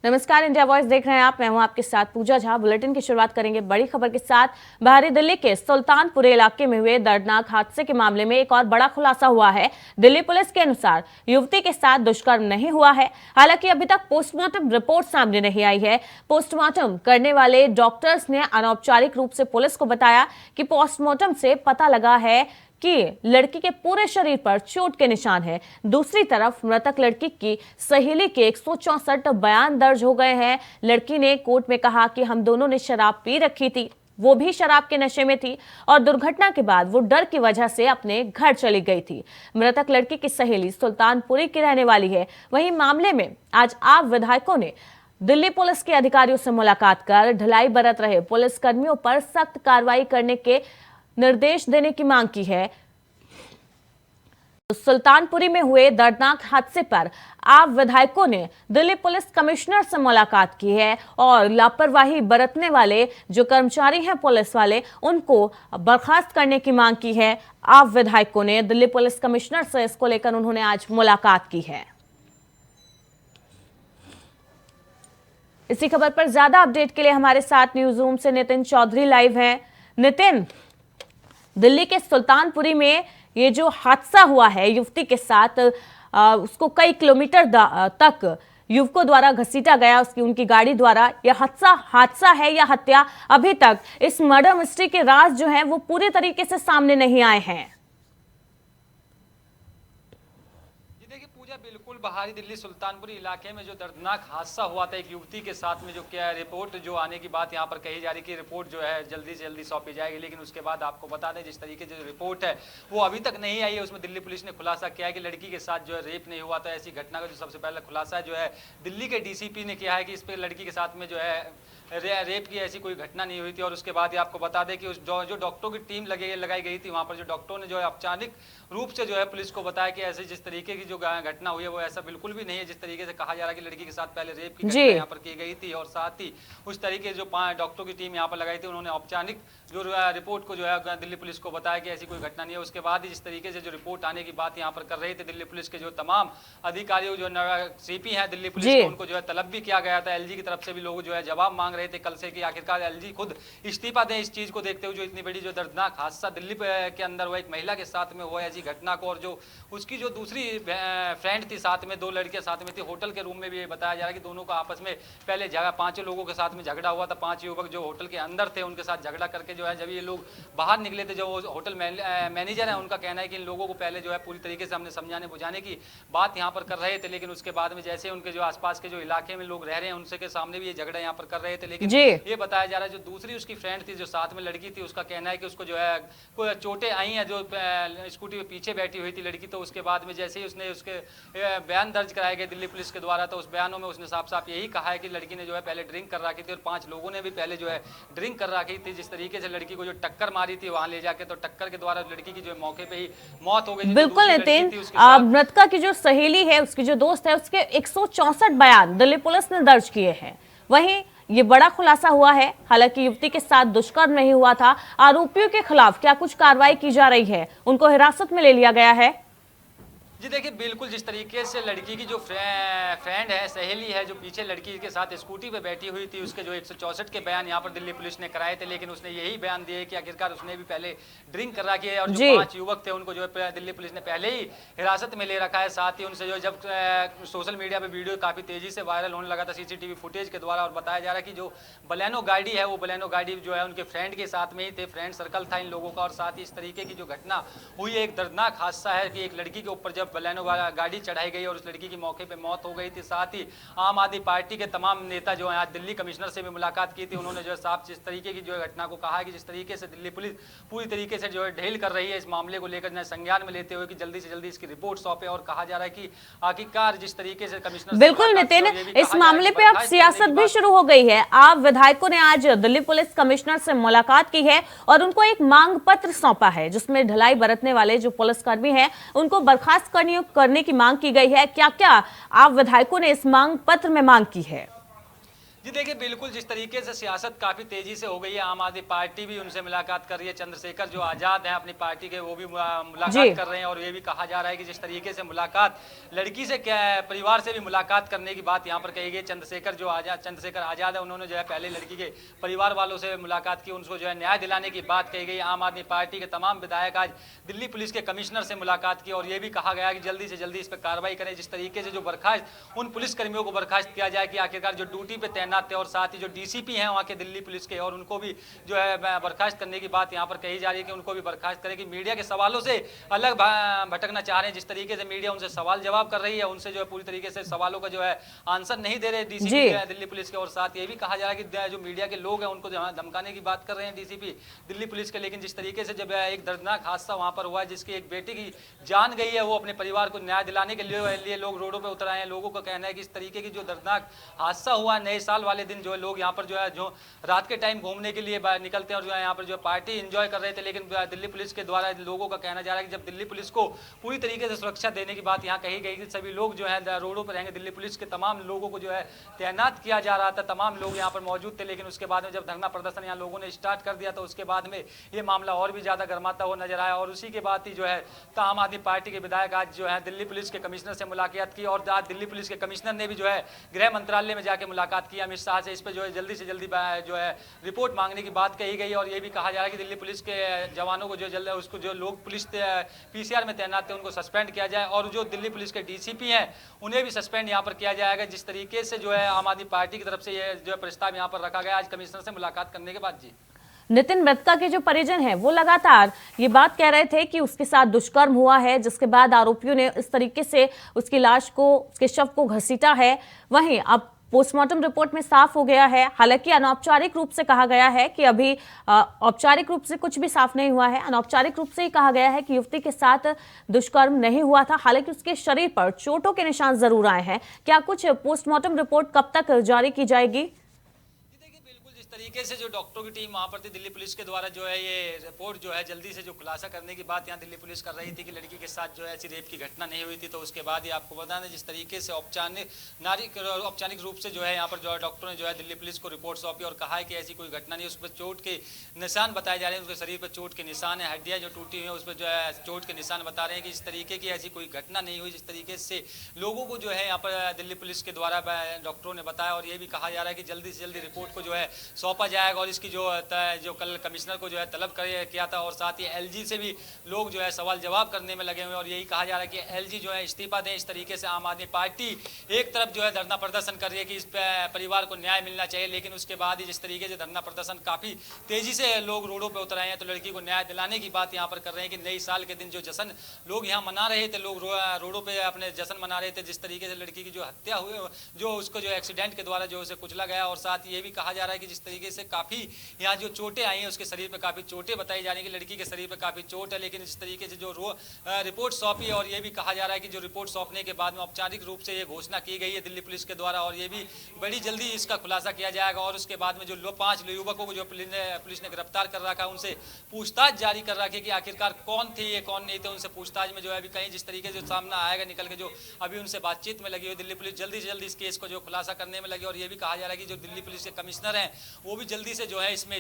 नमस्कार, India voice देख रहे हैं आप। मैं हूं आपके साथ पूजा झा। बुलेटिन की शुरुआत करेंगे बड़ी खबर के साथ। बाहरी दिल्ली के सुल्तानपुर इलाके में हुए दर्दनाक हादसे के मामले में एक और बड़ा खुलासा हुआ है। दिल्ली पुलिस के अनुसार युवती के साथ दुष्कर्म नहीं हुआ है। हालांकि अभी तक पोस्टमार्टम रिपोर्ट सामने नहीं आई है। पोस्टमार्टम करने वाले डॉक्टर्स ने अनौपचारिक रूप से पुलिस को बताया कि पोस्टमार्टम से पता लगा है कि लड़की के पूरे शरीर पर चोट के निशान हैं। दूसरी तरफ मृतक लड़की की सहेली के 164 बयान दर्ज हो गए हैं। लड़की ने कोर्ट में कहा कि हम दोनों ने शराब पी रखी थी, वो भी शराब के नशे में थी और दुर्घटना के बाद वो डर की वजह से अपने घर चली गई थी। मृतक लड़की की सहेली सुल्तानपुरी की रहने वाली है। वहीं मामले में आज आप विधायकों ने दिल्ली पुलिस के अधिकारियों से मुलाकात कर ढिलाई बरत रहे पुलिस कर्मियों पर सख्त कार्रवाई करने के निर्देश देने की मांग की है। सुल्तानपुरी में हुए दर्दनाक हादसे पर आप विधायकों ने दिल्ली पुलिस कमिश्नर से मुलाकात की है और लापरवाही बरतने वाले जो कर्मचारी हैं पुलिस वाले, उनको बर्खास्त करने की मांग की है। आप विधायकों ने दिल्ली पुलिस कमिश्नर से इसको लेकर उन्होंने आज मुलाकात की है। इसी खबर पर ज्यादा अपडेट के लिए हमारे साथ न्यूज रूम से नितिन चौधरी लाइव हैं। नितिन, दिल्ली के सुल्तानपुरी में ये जो हादसा हुआ है युवती के साथ, उसको कई किलोमीटर तक युवकों द्वारा घसीटा गया, उनकी गाड़ी द्वारा। यह हादसा है या हत्या? अभी तक इस मर्डर मिस्ट्री के राज जो हैं वो पूरी तरीके से सामने नहीं आए हैं। बिल्कुल बाहरी दिल्ली सुल्तानपुरी इलाके में जो दर्दनाक हादसा हुआ था एक युवती के साथ में, जो क्या रिपोर्ट जो आने की बात यहाँ पर कही जा रही है कि रिपोर्ट जो है जल्दी से जल्दी सौंपी जाएगी, लेकिन उसके बाद आपको बता दें जिस तरीके से रिपोर्ट है वो अभी तक नहीं आई है। उसमें दिल्ली पुलिस ने खुलासा किया है कि लड़की के साथ जो है रेप नहीं हुआ था। ऐसी घटना का जो सबसे पहला खुलासा जो है दिल्ली के डीसीपी ने किया है कि इस पर लड़की के साथ में जो है रेप की ऐसी कोई घटना नहीं हुई थी। और उसके बाद ही आपको बता दें कि उस जो डॉक्टरों की टीम लगाई गई थी वहाँ पर, जो डॉक्टरों ने जो है औपचारिक रूप से जो है पुलिस को बताया कि ऐसे जिस तरीके की जो घटना हुई है वो ऐसा बिल्कुल भी नहीं है जिस तरीके से कहा जा रहा है कि लड़की के साथ पहले रेप की घटना यहाँ पर की गई थी। और साथ ही उस तरीके जो 5 डॉक्टरों की टीम यहाँ पर लगाई थी, उन्होंने औपचारिक जो रिपोर्ट को जो है दिल्ली पुलिस को बताया कि ऐसी कोई घटना नहीं है। उसके बाद ही जिस तरीके से जो रिपोर्ट आने की बात यहाँ पर कर रहे थे दिल्ली पुलिस के जो तमाम अधिकारियों जो सीपी हैं दिल्ली पुलिस के, उनको जो है तलब भी किया गया था। एलजी की तरफ से भी लोग जो है जवाब मांग रहे थे कल से कि आखिरकार एलजी खुद इस्तीफा दें इस चीज को देखते हुए जो इतनी बड़ी जो दर्दनाक हादसा दिल्ली के अंदर हुआ एक महिला के साथ में हुआ ऐसी घटना को। और जो उसकी जो दूसरी फ्रेंड थी साथ में, 2 लड़कियां साथ में थी, होटल के रूम में भी बताया जा रहा है कि दोनों का आपस में पहले 5 लोगों के साथ में झगड़ा हुआ था। 5 युवक जो होटल के अंदर थे उनके साथ झगड़ा करके जो है जब ये लोग बाहर निकले थे, जो होटल मैनेजर है उनका कहना है कि इन लोगों को पहले जो है पूरी तरीके से हमने समझाने बुझाने की बात यहाँ पर कर रहे थे, लेकिन उसके बाद में जैसे उनके जो आसपास के जो इलाके में लोग रह रहे हैं उनसे के सामने भी ये झगड़ा यहाँ पर कर रहे थे। लेकिन ये बताया जा रहा है जो दूसरी उसकी फ्रेंड थी जो साथ में लड़की थी, उसका कहना है कि उसको जो है कोई चोटें आई हैं, जो स्कूटी पे पीछे बैठी हुई थी लड़की। तो उसके बाद में जैसे ही उसने उसके बयान दर्ज कराए गए दिल्ली पुलिस के द्वारा, तो उस बयानों में उसने साफ साफ यही कहा है कि लड़की ने जो है पहले ड्रिंक कर रखी थी और 5 लोगों ने भी पहले जो है ड्रिंक कर रखी थी। जिस तरीके से लड़की को जो टक्कर मारी थी वहां ले जाके, तो टक्कर के द्वारा लड़की की जो मौके पे ही मौत हो गई। बिल्कुल नितिन, मृतका की जो सहेली है, उसकी जो दोस्त है, उसके 164 बयान दिल्ली पुलिस ने दर्ज किए हैं। वहीं ये बड़ा खुलासा हुआ है। हालांकि युवती के साथ दुष्कर्म नहीं हुआ था। आरोपियों के खिलाफ क्या कुछ कार्रवाई की जा रही है? उनको हिरासत में ले लिया गया है। जी देखिए, बिल्कुल जिस तरीके से लड़की की जो फ्रेंड है, सहेली है, जो पीछे लड़की के साथ स्कूटी पे बैठी हुई थी, उसके जो 164 के बयान यहाँ पर दिल्ली पुलिस ने कराए थे, लेकिन उसने यही बयान दिए कि आखिरकार उसने भी पहले ड्रिंक कर रखी है। और जो 5 युवक थे उनको जो है दिल्ली पुलिस ने पहले ही हिरासत में ले रखा है। साथ ही उनसे जो जब सोशल मीडिया पर वीडियो काफ़ी तेजी से वायरल होने लगा था CCTV फुटेज के द्वारा, और बताया जा रहा है कि जो बलेनो गाड़ी है वो बलेनो गाड़ी जो है उनके फ्रेंड के साथ में ही थे, फ्रेंड सर्कल था इन लोगों का। और साथ ही इस तरीके की जो घटना हुई है, एक दर्दनाक हादसा है कि एक लड़की के ऊपर जब बलेनो गाड़ी चढ़ाई गई और उस लड़की की मौके पे मौत हो गई थी। साथ ही आम आदमी पार्टी के तमाम नेता जो हैं आज दिल्ली कमिश्नर से भी मुलाकात की थी, उन्होंने जो है साफ जिस तरीके की जो घटना को कहा है कि जिस तरीके से दिल्ली पुलिस पूरी तरीके से जो है ढेल कर रही है इस मामले को लेकर संज्ञान में लेते हुए कि जल्दी से जल्दी इसकी रिपोर्ट सौंपे। और कहा जा रहा है कि आखिरकार जिस तरीके से कमिश्नर, बिल्कुल नितिन, इस मामले पे अब सियासत भी शुरू हो गई है। आप विधायकों ने आज दिल्ली पुलिस कमिश्नर से मुलाकात की है और उनको एक मांग पत्र सौंपा है जिसमें ढिलाई बरतने वाले जो पुलिसकर्मी हैं उनको बर्खास्त करने की मांग की गई है। क्या क्या आप विधायकों ने इस मांग पत्र में मांग की है? जी देखिए, बिल्कुल जिस तरीके से सियासत काफ़ी तेज़ी से हो गई है, आम आदमी पार्टी भी उनसे मुलाकात कर रही है। चंद्रशेखर जो आज़ाद हैं अपनी पार्टी के, वो भी जी। मुलाकात कर रहे हैं। और ये भी कहा जा रहा है कि जिस तरीके से मुलाकात लड़की से क्या है, परिवार से भी मुलाकात करने की बात यहाँ पर कही गई। चंद्रशेखर आज़ाद है, उन्होंने जो है पहले लड़की के परिवार वालों से मुलाकात की, उनको जो है न्याय दिलाने की बात कही गई। आम आदमी पार्टी के तमाम विधायक आज दिल्ली पुलिस के कमिश्नर से मुलाकात की और ये भी कहा गया कि जल्दी से जल्दी इस पर कार्रवाई करें। जिस तरीके से जो बर्खास्त उन पुलिसकर्मियों को बर्खास्त किया जाए कि आखिरकार जो ड्यूटी पे तैनात थे, और साथ ही जो डीसीपी हैं वहाँ के दिल्ली पुलिस के, और उनको भी जो है बर्खास्त करने की बात यहाँ पर कही जा रही है कि उनको भी बर्खास्त करें। कि मीडिया के सवालों से अलग भटकना चाह रहे हैं। जिस तरीके से मीडिया उनसे सवाल जवाब कर रही है, उनसे जो है पूरी तरीके से सवालों का जो है आंसर नहीं दे रहे डीसीपी दिल्ली पुलिस के। और साथ ये भी कहा जा रहा है कि जो मीडिया के लोग हैं उनको धमकाने की बात कर रहे हैं डीसीपी दिल्ली पुलिस के। लेकिन जिस तरीके से जब एक दर्दनाक हादसा वहाँ पर हुआ है, जिसकी एक बेटी की जान गई है, वो अपने परिवार को न्याय दिलाने के लिए लोग रोडों पर उतर आए हैं। लोगों का कहना है कि इस तरीके की जो दर्दनाक हादसा हुआ नए साल वाले दिन, जो है लोग यहाँ पर जो है जो रात के टाइम घूमने के लिए निकलते हैं और जो है यहाँ पर जो पार्टी एंजॉय कर रहे थे। लेकिन दिल्ली पुलिस के द्वारा लोगों का कहना जा रहा है कि जब दिल्ली पुलिस को पूरी तरीके से सुरक्षा देने की बात यहाँ कही गई कि सभी लोग जो है रोडों पर रहेंगे, दिल्ली पुलिस के तमाम लोगों को जो है तैनात किया जा रहा था, तमाम लोग यहाँ पर मौजूद थे। लेकिन उसके बाद में जब धरना प्रदर्शन यहाँ लोगों ने स्टार्ट कर दिया, तो उसके बाद में ये मामला और भी ज्यादा गर्माता हुआ नजर आया। और उसी के बाद ही जो है आम आदमी पार्टी के विधायक आज जो है दिल्ली पुलिस के कमिश्नर से मुलाकात की, और आज दिल्ली पुलिस के कमिश्नर ने भी जो है गृह मंत्रालय में जाके मुलाकात की अमित शाह से। इस पर जो है जल्दी से जल्दी जो है रिपोर्ट मांगने की बात कही गई। और ये भी कहा जा रहा है कि दिल्ली पुलिस के जवानों को जो जल्द उसको जो लोग पुलिस पीसीआर में तैनात थे उनको सस्पेंड किया जाए, और जो दिल्ली पुलिस के डीसीपी हैं उन्हें भी सस्पेंड यहाँ पर किया जाएगा। जिस तरीके से जो है आम आदमी पार्टी की तरफ से ये जो है प्रस्ताव यहाँ पर रखा गया आज कमिश्नर से मुलाकात करने के बाद। जी नितिन, मृतका के जो परिजन हैं वो लगातार ये बात कह रहे थे कि उसके साथ दुष्कर्म हुआ है, जिसके बाद आरोपियों ने इस तरीके से उसकी लाश को, उसके शव को घसीटा है। वहीं अब पोस्टमार्टम रिपोर्ट में साफ हो गया है, हालांकि अनौपचारिक रूप से कहा गया है कि अभी औपचारिक रूप से कुछ भी साफ नहीं हुआ है। अनौपचारिक रूप से ही कहा गया है कि युवती के साथ दुष्कर्म नहीं हुआ था, हालांकि उसके शरीर पर चोटों के निशान जरूर आए हैं। क्या कुछ पोस्टमार्टम रिपोर्ट कब तक जारी की जाएगी? तरीके से जो डॉक्टरों की टीम वहाँ पर थी दिल्ली पुलिस के द्वारा, जो है ये रिपोर्ट जो है जल्दी से जो खुलासा करने की बात यहाँ दिल्ली पुलिस कर रही थी कि लड़की के साथ जो है ऐसी रेप की घटना नहीं हुई थी। तो उसके बाद ही आपको बता दें जिस तरीके से औपचारिक रूप से जो है यहाँ पर जो है डॉक्टरों ने जो है दिल्ली पुलिस को रिपोर्ट सौंपी और कहा है कि ऐसी कोई घटना नहीं। उस पर चोट के निशान बताए जा रहे हैं, उसके शरीर पर चोट के निशान है, हड्डियाँ जो टूटी हुई हैं उस पर जो है चोट के निशान बता रहे हैं कि इस तरीके की ऐसी कोई घटना नहीं हुई। जिस तरीके से लोगों को जो है यहाँ पर दिल्ली पुलिस के द्वारा डॉक्टरों ने बताया, और ये भी कहा जा रहा है कि जल्दी से जल्दी रिपोर्ट को जो है सौंपा जाएगा। और इसकी जो कल कमिश्नर को जो है तलब किया था, और साथ ही एलजी से भी लोग जो है सवाल जवाब करने में लगे हुए हैं। और यही कहा जा रहा है कि एलजी जो है इस्तीफा दें। इस तरीके से आम आदमी पार्टी एक तरफ जो है धरना प्रदर्शन कर रही है कि इस परिवार को न्याय मिलना चाहिए, लेकिन उसके बाद ही जिस तरीके से धरना प्रदर्शन काफ़ी तेजी से लोग रोडों पर उतर आए हैं, तो लड़की को न्याय दिलाने की बात यहाँ पर कर रहे हैं कि नई साल के दिन जो जश्न लोग यहाँ मना रहे थे, लोग रोडों पर अपने जश्न मना रहे थे। जिस तरीके से लड़की की जो हत्या हुई, जो उसको जो एक्सीडेंट के द्वारा जो उसे कुचला गया, और साथ ये भी कहा जा रहा है कि जिस तरीके से काफ़ी यहाँ जो चोटें आई हैं उसके शरीर पे काफ़ी चोटें बताई जा रही हैं कि लड़की के शरीर पे काफ़ी चोट है। लेकिन इस तरीके से जो रिपोर्ट सौंपी, और ये भी कहा जा रहा है कि जो रिपोर्ट सौंपने के बाद में औपचारिक रूप से ये घोषणा की गई है दिल्ली पुलिस के द्वारा, और ये भी बड़ी जल्दी इसका खुलासा किया जाएगा। और उसके बाद में जो 5 युवकों को जो पुलिस ने गिरफ्तार कर रखा, उनसे पूछताछ जारी कर रखी कि आखिरकार कौन थे ये, कौन नहीं थे। उनसे पूछताछ में जो है अभी कहीं जिस तरीके से सामना आएगा निकल के, जो अभी उनसे बातचीत में लगी हुई दिल्ली पुलिस जल्दी से जल्दी इस केस को जो खुलासा करने में लगी। और ये भी कहा जा रहा है कि जो दिल्ली पुलिस के कमिश्नर हैं वो भी जल्दी से जो है इसमें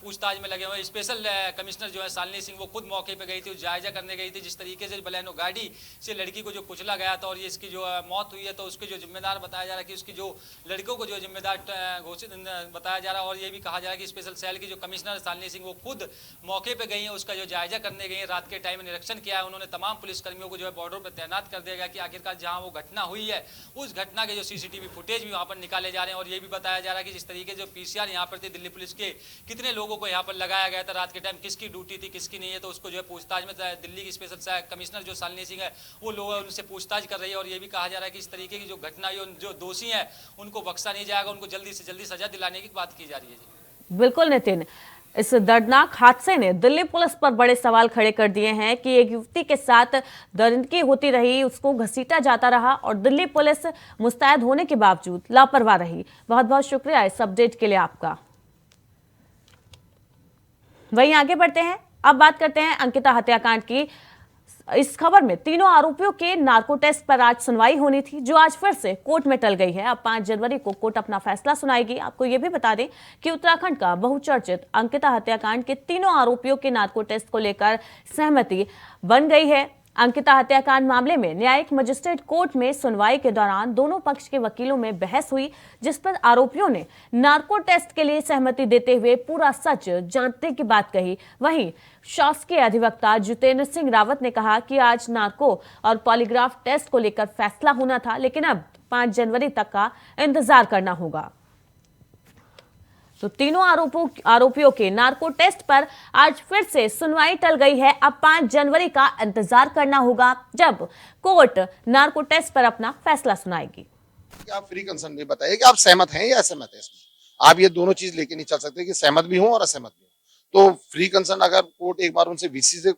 पूछताछ में लगे हुए। स्पेशल कमिश्नर जो है शालिनी सिंह, वो खुद मौके पे गई थी, जायजा करने गई थी जिस तरीके से बलेनो गाड़ी से लड़की को जो कुचला गया था और ये इसकी जो मौत हुई है, तो उसके जो जिम्मेदार बताया जा रहा है कि उसकी जो लड़कों को जो जिम्मेदार घोषित बताया जा रहा है। और ये भी कहा जा रहा है कि स्पेशल सेल की जो कमिश्नर शालिनी सिंह वो खुद मौके पर गई हैं, उसका जो जायजा करने गई हैं, रात के टाइम निरीक्षण किया है उन्होंने। तमाम पुलिसकर्मियों को जो है बॉर्डर पर तैनात कर दिया गया कि आखिरकार जहाँ वो घटना हुई है उस घटना के जो सीसीटीवी फुटेज भी वहाँ पर निकाले जा रहे हैं। और ये भी बताया जा रहा है कि जिस तरीके जो पीसीआर यहाँ पर थी दिल्ली पुलिस के, कितने लोगों को यहाँ पर लगाया गया था रात के टाइम, किसकी ड्यूटी थी किसकी नहीं है, तो उसको जो है पूछताछ में दिल्ली की स्पेशल कमिश्नर जो शालिनी सिंह है वो लोग उनसे पूछताछ कर रही है। और ये भी कहा जा रहा है कि इस तरीके की जो घटना है जो दोषी है उनको बख्शा नहीं जाएगा, उनको जल्दी से जल्दी सजा दिलाने की बात की जा रही है। बिल्कुल नितिन, इस दर्दनाक हादसे ने दिल्ली पुलिस पर बड़े सवाल खड़े कर दिए हैं कि एक युवती के साथ दरिंदगी होती रही, उसको घसीटा जाता रहा और दिल्ली पुलिस मुस्तैद होने के बावजूद लापरवाह रही। बहुत बहुत शुक्रिया इस अपडेट के लिए आपका। वहीं आगे बढ़ते हैं, अब बात करते हैं अंकिता हत्याकांड की। इस खबर में तीनों आरोपियों के नार्को टेस्ट पर आज सुनवाई होनी थी, जो आज फिर से कोर्ट में टल गई है। अब 5 जनवरी को कोर्ट अपना फैसला सुनाएगी। आपको यह भी बता दें कि उत्तराखंड का बहुचर्चित अंकिता हत्याकांड के तीनों आरोपियों के नार्को टेस्ट को लेकर सहमति बन गई है। अंकिता हत्याकांड मामले में न्यायिक मजिस्ट्रेट कोर्ट में सुनवाई के दौरान दोनों पक्ष के वकीलों में बहस हुई, जिस पर आरोपियों ने नार्को टेस्ट के लिए सहमति देते हुए पूरा सच जानने की बात कही। वहीं शासकीय अधिवक्ता जितेंद्र सिंह रावत ने कहा कि आज नार्को और पॉलीग्राफ टेस्ट को लेकर फैसला होना था, लेकिन अब 5 जनवरी तक का इंतजार करना होगा। तो तीनों आरोपियों के नार्को टेस्ट पर आज फिर से सुनवाई टल गई है। अब 5 जनवरी का इंतजार करना होगा, जब कोर्ट नार्को टेस्ट पर अपना फैसला सुनाएगी। आप फ्री कंसर्न भी बताइए कि आप सहमत हैं या असहमत हैं इसमें। आप ये दोनों चीज लेके नहीं चल सकते कि सहमत भी हो और असहमत भी हो। तो फ्री कंसर्न अगर कोर्ट एक बार उनसे वीसी से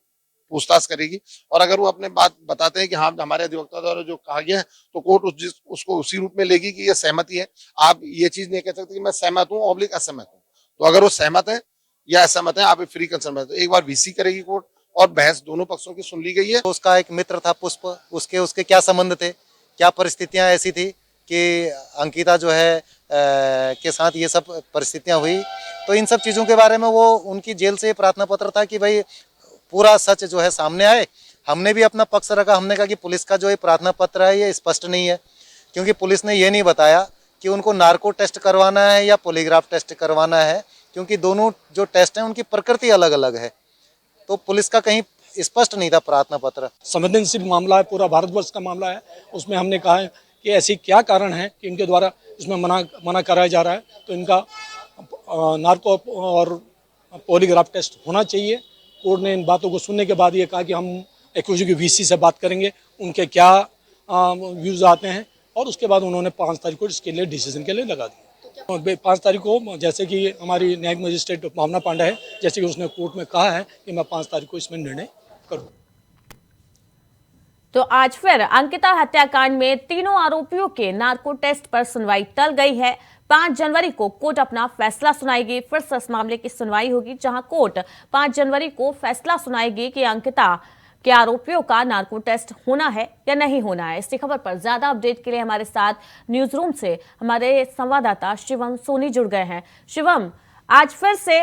पूछताछ करेगी और अगर वो अपने बात बताते हैं कि हाँ हमारे अधिवक्ता द्वारा जो कहा गया है, तो कोर्ट उसको उसी रूप में लेगी कि ये सहमति है। आप ये चीज नहीं कह सकते कि मैं सहमत हूँ ऑब्लिक असहमत हूँ। तो अगर वो सहमत है या असहमत है, आप फ्री कंसर्न में, तो एक बार वीसी करेगी कोर्ट और बहस दोनों पक्षों की सुन ली गई है। उसका एक मित्र था पुष्प, उसके क्या संबंध थे, क्या परिस्थितियां ऐसी थी कि अंकिता जो है के साथ ये सब परिस्थितियां हुई। तो इन सब चीज़ों के बारे में वो उनकी जेल से प्रार्थना पत्र था कि भाई पूरा सच जो है सामने आए। हमने भी अपना पक्ष रखा। हमने कहा कि पुलिस का जो ये प्रार्थना पत्र है ये स्पष्ट नहीं है, क्योंकि पुलिस ने ये नहीं बताया कि उनको नार्को टेस्ट करवाना है या पॉलीग्राफ टेस्ट करवाना है, क्योंकि दोनों जो टेस्ट हैं उनकी प्रकृति अलग अलग है। तो पुलिस का कहीं स्पष्ट नहीं था प्रार्थना पत्र। संवेदनशील मामला है, पूरा भारतवर्ष का मामला है। उसमें हमने कहा है कि ऐसी क्या कारण है कि इनके द्वारा इसमें मना कराया जा रहा है, तो इनका नार्को और पॉलीग्राफ टेस्ट होना चाहिए। कोर्ट ने इन बातों को सुनने के बाद ये कहा कि हम एक्यूज की वीसी से बात करेंगे, उनके क्या व्यूज़ आते हैं, और उसके बाद उन्होंने 5 तारीख को इसके लिए डिसीजन के लिए लगा दिया। 5 तारीख को जैसे कि हमारी न्यायिक मजिस्ट्रेट भावना पांडे है, जैसे कि उसने कोर्ट में कहा है कि मैं 5 तारीख को इसमें निर्णय करूँ। तो आज फिर अंकिता हत्याकांड में तीनों आरोपियों के नार्को टेस्ट पर सुनवाई टल गई है। 5 जनवरी को कोर्ट अपना फैसला सुनाएगी। फिर से इस मामले की सुनवाई होगी, जहां कोर्ट 5 जनवरी को फैसला सुनाएगी कि अंकिता के आरोपियों का नार्को टेस्ट होना है या नहीं होना है। इसी खबर पर ज्यादा अपडेट के लिए हमारे साथ न्यूज रूम से हमारे संवाददाता शिवम सोनी जुड़ गए हैं। शिवम, आज फिर से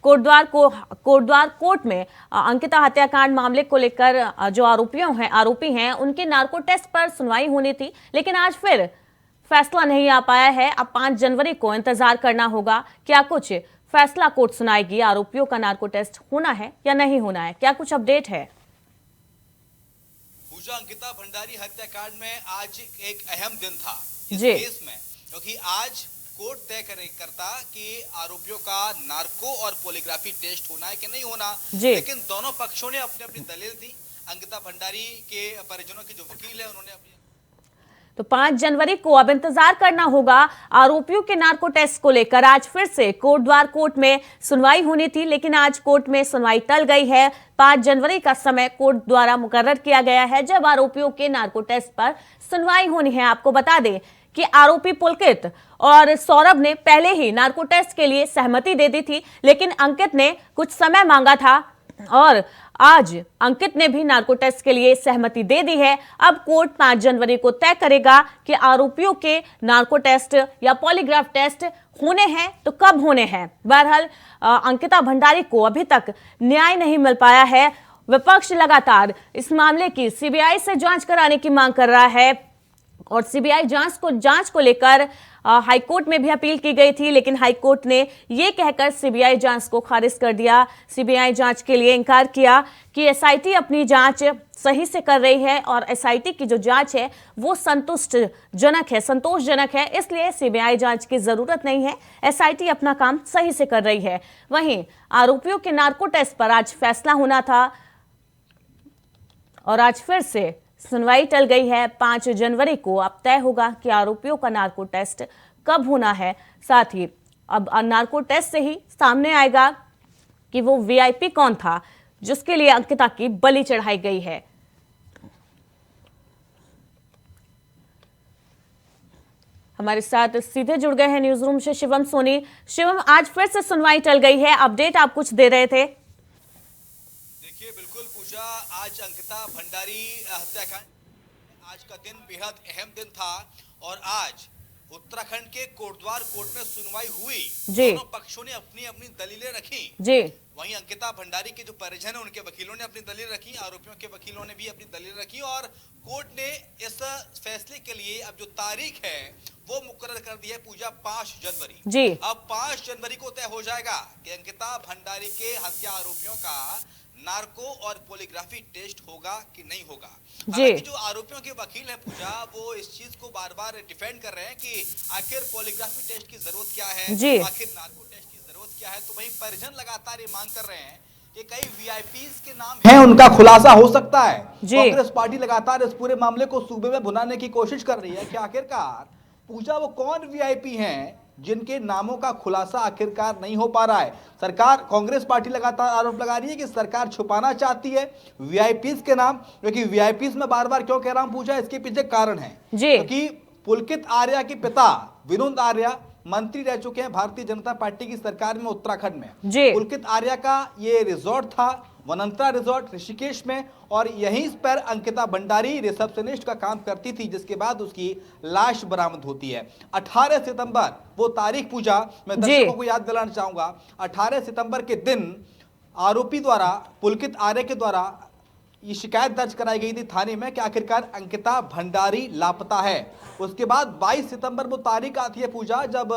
कोर्ट में अंकिता हत्याकांड मामले को लेकर जो आरोपी हैं उनके नार्को टेस्ट पर सुनवाई होनी थी, लेकिन आज फिर फैसला नहीं आ पाया है। अब 5 जनवरी को इंतजार करना होगा। क्या कुछ फैसला कोर्ट सुनाएगी? आरोपियों का नार्को टेस्ट होना है या नहीं होना है? क्या कुछ अपडेट है? पूजा, अंकिता भंडारी हत्याकांड में आज एक अहम दिन था इस जी केस में, क्योंकि आज कोर्ट तय करता कि आरोपियों का नार्को और पॉलीग्राफी टेस्ट होना है कि नहीं होना। लेकिन दोनों पक्षों ने अपनी अपनी दलील दी। अंकिता भंडारी के परिजनों के जो वकील है उन्होंने अपनी, तो 5 जनवरी को अब इंतजार करना होगा आरोपियों के नार्को टेस्ट को लेकर। आज फिर से कोर्ट में सुनवाई होनी थी, लेकिन आज कोर्ट में सुनवाई टल गई है। 5 जनवरी का समय कोर्ट द्वारा मुकर्रर किया गया है, जब आरोपियों के नार्को टेस्ट पर सुनवाई होनी है। आपको बता दें कि आरोपी पुलकित और सौरभ ने पहले ही नार्को टेस्ट के लिए सहमति दे दी थी, लेकिन अंकित ने कुछ समय मांगा था और आज अंकित ने भी नार्को टेस्ट के लिए सहमति दे दी है। अब कोर्ट 5 जनवरी को तय करेगा कि आरोपियों के नार्को टेस्ट या पॉलीग्राफ टेस्ट होने हैं तो कब होने हैं। बहरहाल अंकिता भंडारी को अभी तक न्याय नहीं मिल पाया है। विपक्ष लगातार इस मामले की सीबीआई से जांच कराने की मांग कर रहा है और सीबीआई जांच को लेकर हाईकोर्ट में भी अपील की गई थी, लेकिन हाईकोर्ट ने ये कहकर सीबीआई जांच को खारिज कर दिया। सीबीआई जांच के लिए इनकार किया कि एसआईटी अपनी जांच सही से कर रही है और एसआईटी की जो जांच है वो संतोषजनक है, इसलिए सीबीआई जांच की जरूरत नहीं है। एसआईटी अपना काम सही से कर रही है। वहीं आरोपियों के नार्को टेस्ट पर आज फैसला होना था और आज फिर से सुनवाई टल गई है। 5 जनवरी को अब तय होगा कि आरोपियों का नार्को टेस्ट कब होना है। साथ ही अब नार्को टेस्ट से ही सामने आएगा कि वो वीआईपी कौन था जिसके लिए अंकिता की बलि चढ़ाई गई है। हमारे साथ सीधे जुड़ गए हैं न्यूज रूम से शिवम सोनी। शिवम, आज फिर से सुनवाई टल गई है, अपडेट आप कुछ दे रहे थे। देखिए देखिए बिल्कुल पूजा, आज अंकिता भंडारी हत्याकांड, आज का दिन बेहद अहम दिन था और आज उत्तराखंड के कोटद्वार कोर्ट में सुनवाई हुई। जी। दोनों पक्षों ने अपनी अपनी दलीलें रखी। जी। वहीं अंकिता भंडारी के जो परिजन है उनके वकीलों ने अपनी दलील रखी, आरोपियों के वकीलों ने भी अपनी दलील रखी और कोर्ट ने इस फैसले के लिए अब जो तारीख है वो मुकर्रर कर दी है पूजा 5 जनवरी। जी। अब 5 जनवरी को तय हो जाएगा कि अंकिता भंडारी के हत्या आरोपियों का नार्को और पॉलीग्राफी टेस्ट होगा कि नहीं होगा। हालांकि जो आरोपियों के वकील हैं पूजा, वो इस चीज को बार बार डिफेंड कर रहे हैं कि आखिर पॉलीग्राफी टेस्ट की जरूरत क्या है, आखिर नार्को टेस्ट की जरूरत क्या है। तो वहीं परिजन लगातार ये मांग कर रहे हैं कि कई वीआईपीज के नाम है उनका खुलासा हो सकता है। कांग्रेस पार्टी लगातार इस पूरे मामले को सूबे में भुनाने की कोशिश कर रही है कि आखिरकार पूजा वो कौन वीआईपी हैं जिनके नामों का खुलासा आखिरकार नहीं हो पा रहा है। सरकार, कांग्रेस पार्टी लगातार आरोप लगा रही है कि सरकार छुपाना चाहती है वीआईपीज के नाम, क्योंकि वीआईपीज में बार बार क्यों कह रहा हूं पूजा, इसके पीछे कारण है क्योंकि पुलकित आर्या के पिता विनोद आर्या मंत्री रह चुके हैं भारतीय जनता पार्टी की सरकार में उत्तराखंड में। पुलकित आर्या का ये रिजॉर्ट था वनंतरा रिजॉर्ट ऋषिकेश में, और यहीं पर अंकिता भंडारी रिसेप्शनिस्ट का काम करती थी, जिसके बाद उसकी लाश बरामद होती है। 18 सितंबर वो तारीख पूजा, मैं दर्शकों को याद दिलाना चाहूंगा, 18 सितंबर के दिन आरोपी द्वारा, पुलकित आर्य के द्वारा ये शिकायत दर्ज कराई गई थी थाने में कि आखिरकार अंकिता भंडारी लापता है। उसके बाद 22 सितंबर वो तारीख आती है पूजा, जब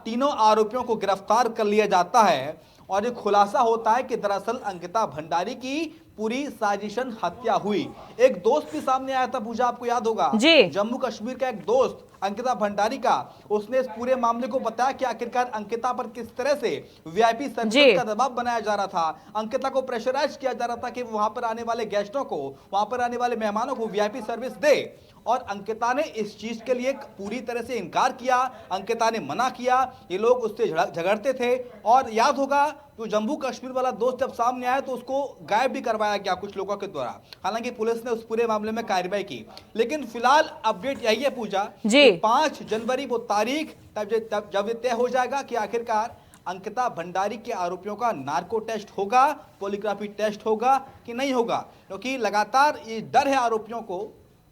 तीनों आरोपियों को गिरफ्तार कर लिया जाता है और ये खुलासा होता है कि दरअसल अंकिता भंडारी की पूरी साजिशन हत्या हुई। एक दोस्त भी सामने आया था पूजा, आपको याद होगा, जम्मू कश्मीर का एक दोस्त अंकिता भंडारी का, उसने इस पूरे मामले को बताया कि आखिरकार अंकिता पर किस तरह से वीआईपी सर्विस का दबाव बनाया जा रहा था। अंकिता को प्रेशराइज किया जा रहा था कि वहां पर आने वाले गेस्टों को, वहां पर आने वाले मेहमानों को वीआईपी सर्विस दे, और अंकिता ने इस चीज के लिए पूरी तरह से इनकार किया। अंकिता ने मना किया, ये लोग उससे झगड़ते थे, और याद होगा तो जम्मू कश्मीर वाला दोस्त जब सामने आया तो उसको गायब भी करवाया गया कुछ लोगों के द्वारा। हालांकि पुलिस ने उस पूरे मामले में कार्रवाई की, लेकिन फिलहाल अपडेट यही है पूजा, 5 जनवरी वो तारीख तब जब तय हो जाएगा कि आखिरकार अंकिता भंडारी के आरोपियों का नार्को टेस्ट होगा, पॉलीग्राफी टेस्ट होगा कि नहीं होगा, क्योंकि लगातार ये डर है आरोपियों को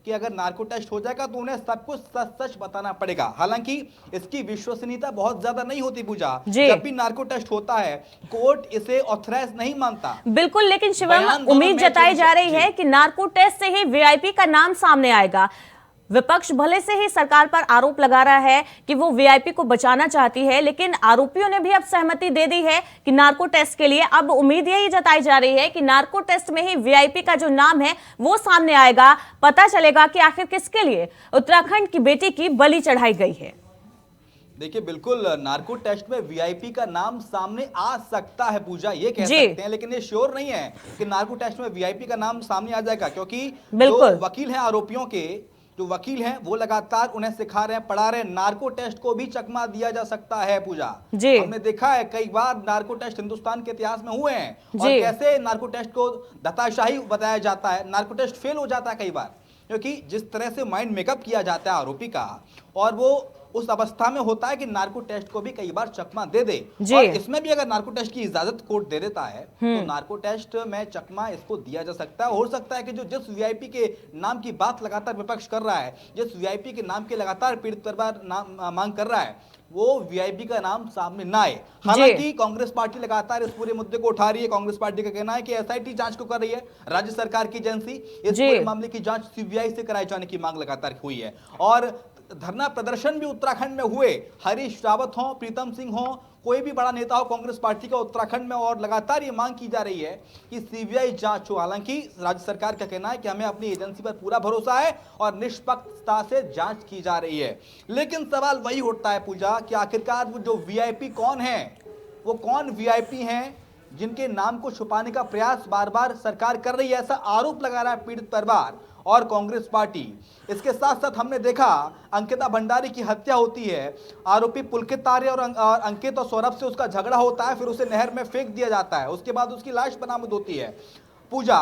कि अगर नार्को टेस्ट हो जाएगा तो उन्हें सब कुछ सच सच बताना पड़ेगा। हालांकि इसकी विश्वसनीयता बहुत ज्यादा नहीं होती पूजा, जब भी नार्को टेस्ट होता है कोर्ट इसे ऑथराइज नहीं मानता। बिल्कुल, लेकिन शिवम उम्मीद जताई जा रही है कि नार्को टेस्ट से ही वीआईपी का नाम सामने आएगा। विपक्ष भले से ही सरकार पर आरोप लगा रहा है कि वो वीआईपी को बचाना चाहती है, लेकिन आरोपियों ने भी अब सहमति दे दी है कि नार्को टेस्ट के लिए अब उम्मीद यही जताई जा रही है कि नार्को टेस्ट में ही वीआईपी का जो नाम है वो सामने आएगा। पता चलेगा कि आखिर किसके लिए उत्तराखंड की बेटी की बलि चढ़ाई गई है। देखिए बिल्कुल, नार्को टेस्ट में वीआईपी का नाम सामने आ सकता है पूजा, ये कह सकते हैं, लेकिन ये श्योर नहीं है कि नार्को टेस्ट में वीआईपी का नाम सामने आ जाएगा, क्योंकि जो वकील हैं आरोपियों के, जो वकील हैं वो लगातार उन्हें सिखा रहे हैं, पढ़ा रहे हैं, नार्को टेस्ट को भी चकमा दिया जा सकता है पूजा। हमने देखा है कई बार नार्को टेस्ट हिंदुस्तान के इतिहास में हुए हैं, और कैसे नार्को टेस्ट को धताशाही बताया जाता है, नार्को टेस्ट फेल हो जाता है कई बार, क्योंकि जिस तरह से माइंड मेकअप किया जाता है आरोपी का, और वो उस अवस्था में होता है कि नार्को टेस्ट को भी कई बार चकमा दे दे। और इसमें भी अगर नार्को टेस्ट की इजाजत कोर्ट दे देता है तो नार्को टेस्ट में चकमा इसको दिया जा सकता है। हो सकता है कि जो जिस वीआईपी के नाम की बात लगातार विपक्ष कर रहा है, जिस वीआईपी के नाम के लगातार पीड़ित परिवार मांग कर रहा है, वो वीआईपी का नाम सामने ना आए। हालांकि कांग्रेस पार्टी लगातार इस पूरे मुद्दे को उठा रही है। कांग्रेस पार्टी का कहना है कि एसआईटी जांच को कर रही है, राज्य सरकार की एजेंसी, इस पूरे मामले की जांच सीबीआई से कराए जाने की मांग लगातार हुई है। और धरना प्रदर्शन भी उत्तराखंड में हुए, हरीश रावत हो, प्रीतम सिंह हो, कोई भी बड़ा नेता हो कांग्रेस पार्टी का उत्तराखंड में, और लगातार ये मांग की जा रही है कि सीबीआई जांच हो। हालांकि राज्य सरकार का कहना है कि हमें अपनी एजेंसी पर पूरा भरोसा है और निष्पक्षता से जांच की जा रही है। लेकिन सवाल वही उठता है पूजा कि आखिरकार वो जो वीआईपी कौन है, वो कौन वीआईपी हैं जिनके नाम को छुपाने का प्रयास बार बार सरकार कर रही है, ऐसा आरोप लगा रहा है पीड़ित परिवार और कांग्रेस पार्टी। इसके साथ साथ हमने देखा अंकिता भंडारी की हत्या होती है, आरोपी पुलकित आर्य और अंकित और सौरभ से उसका झगड़ा होता है, फिर उसे नहर में फेंक दिया जाता है, उसके बाद उसकी लाश बरामद होती है पूजा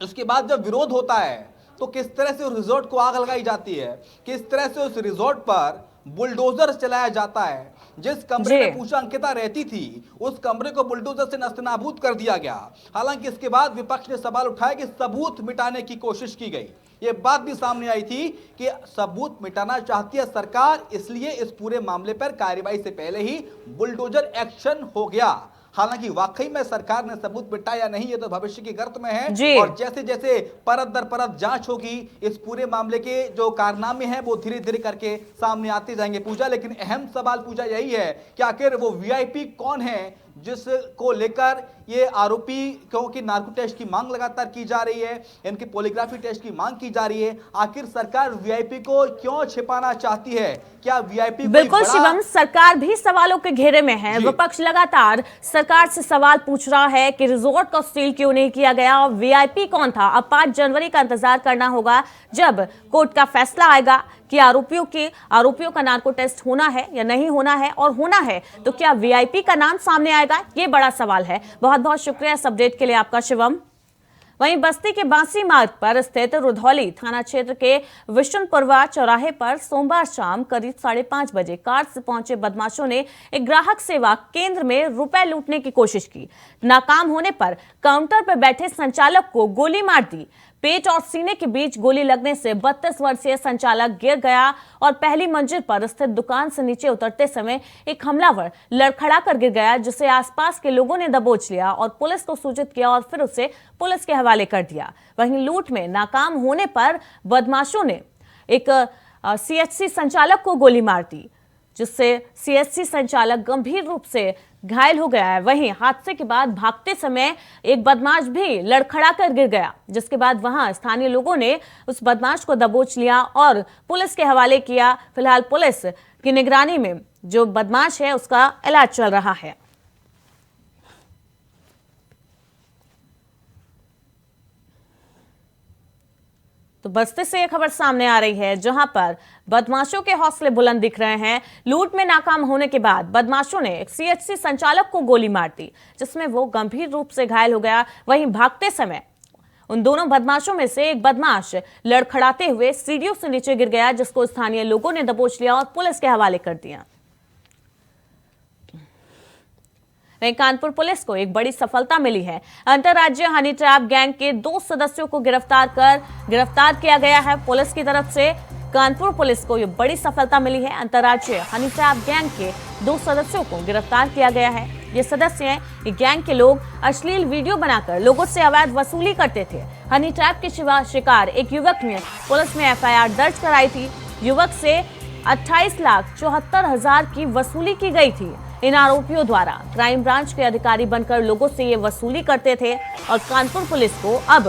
उसके बाद जब विरोध होता है तो किस तरह से उस रिजॉर्ट को आग लगाई जाती है, किस तरह से उस रिजॉर्ट पर बुलडोजर चलाया जाता है, जिस कमरे में पूजा अंकिता रहती थी उस कमरे को बुलडोजर से नस्तनाबूद कर दिया गया। हालांकि इसके बाद विपक्ष ने सवाल उठाया कि सबूत मिटाने की कोशिश की गई। ये बात भी सामने आई थी कि सबूत मिटाना चाहती है सरकार, इसलिए इस पूरे मामले पर कार्रवाई से पहले ही बुलडोजर एक्शन हो गया। हालांकि वाकई में सरकार ने सबूत मिटाया या नहीं, ये तो भविष्य की गर्त में है और जैसे जैसे परत दर परत जांच होगी इस पूरे मामले के जो कारनामे हैं वो धीरे धीरे करके सामने आते जाएंगे पूजा। लेकिन अहम सवाल पूजा यही है कि आखिर वो वीआईपी कौन है जिसको लेकर ये आरोपी, क्योंकि नार्को टेस्ट की मांग लगातार की जा रही है, इनके पॉलीग्राफी टेस्ट की मांग की जा रही है, आखिर सरकार वीआईपी को क्यों छिपाना चाहती है? क्या वीआईपी बिल्कुल शिवम, सरकार भी सवालों के घेरे में है। विपक्ष लगातार सरकार से सवाल पूछ रहा है कि रिजॉर्ट को सील क्यों नहीं किया गया और वीआईपी कौन था। अब 5 जनवरी का इंतजार करना होगा जब कोर्ट का फैसला आएगा कि आरोपियों का नार्को टेस्ट होना है या नहीं होना है, और होना है तो क्या वीआईपी का नाम सामने आएगा, ये बड़ा सवाल है। बहुत बहुत शुक्रिया इस अपडेट के लिए आपका शिवम। वहीं बस्ती के बांसी मार्ग पर स्थित रुधौली थाना क्षेत्र के विशुनपुरवा चौराहे पर सोमवार शाम करीब 5:30 बजे कार से पहुंचे बदमाशों ने एक ग्राहक सेवा केंद्र में रुपए लूटने की कोशिश की। नाकाम होने पर काउंटर पर बैठे संचालक को गोली मार दी। पेट और सीने के बीच गोली लगने से 32 वर्षीय संचालक गिर गया और पहली मंजिल पर स्थित दुकान से नीचे उतरते समय एक हमलावर लड़खड़ा कर गिर गया, जिसे आसपास के लोगों ने दबोच लिया और पुलिस को सूचित किया और फिर उसे पुलिस के हवाले कर दिया। वहीं लूट में नाकाम होने पर बदमाशों ने एक सीएचसी संचालक को गोली मार दी, जिससे सीएचसी संचालक गंभीर रूप से घायल हो गया है। वहीं हादसे के बाद भागते समय एक बदमाश भी लड़खड़ा कर गिर गया, जिसके बाद वहां स्थानीय लोगों ने उस बदमाश को दबोच लिया और पुलिस के हवाले किया। फिलहाल पुलिस की निगरानी में जो बदमाश है उसका इलाज चल रहा है। तो बस्ती से एक खबर सामने आ रही है जहां पर बदमाशों के हौसले बुलंद दिख रहे हैं। लूट में नाकाम होने के बाद बदमाशों ने एक सीएचसी संचालक को गोली मार दी, जिसमें वो गंभीर रूप से घायल हो गया। वहीं भागते समय उन दोनों बदमाशों में से एक बदमाश लड़खड़ाते हुए सीढ़ियों से नीचे गिर गया, जिसको स्थानीय लोगों ने दबोच लिया और पुलिस के हवाले कर दिया। वहीं कानपुर पुलिस को एक बड़ी सफलता मिली है। अंतर्राज्यीय हनी ट्रैप गैंग के 2 सदस्यों को गिरफ्तार किया गया है। पुलिस की तरफ से कानपुर पुलिस को यह बड़ी सफलता मिली है। अंतर्राज्यीय हनी ट्रैप गैंग के 2 सदस्यों को गिरफ्तार किया गया है। ये सदस्य हैं, ये गैंग के लोग अश्लील वीडियो बनाकर लोगों से अवैध वसूली करते थे। हनी ट्रैप के शिकार एक युवक ने पुलिस में एफआईआर दर्ज कराई थी। युवक से 28,74,000 की वसूली की गई थी। इन आरोपियों द्वारा क्राइम ब्रांच के अधिकारी बनकर लोगों से ये वसूली करते थे और कानपुर पुलिस को अब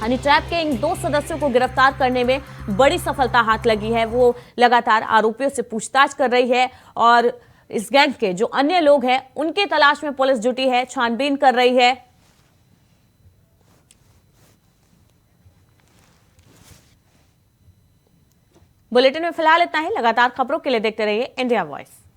हनी ट्रैप के इन 2 सदस्यों को गिरफ्तार करने में बड़ी सफलता हाथ लगी है। वो लगातार आरोपियों से पूछताछ कर रही है और इस गैंग के जो अन्य लोग हैं उनकी तलाश में पुलिस जुटी है, छानबीन कर रही है। बुलेटिन में फिलहाल इतना ही। लगातार खबरों के लिए देखते रहिए इंडिया वॉइस।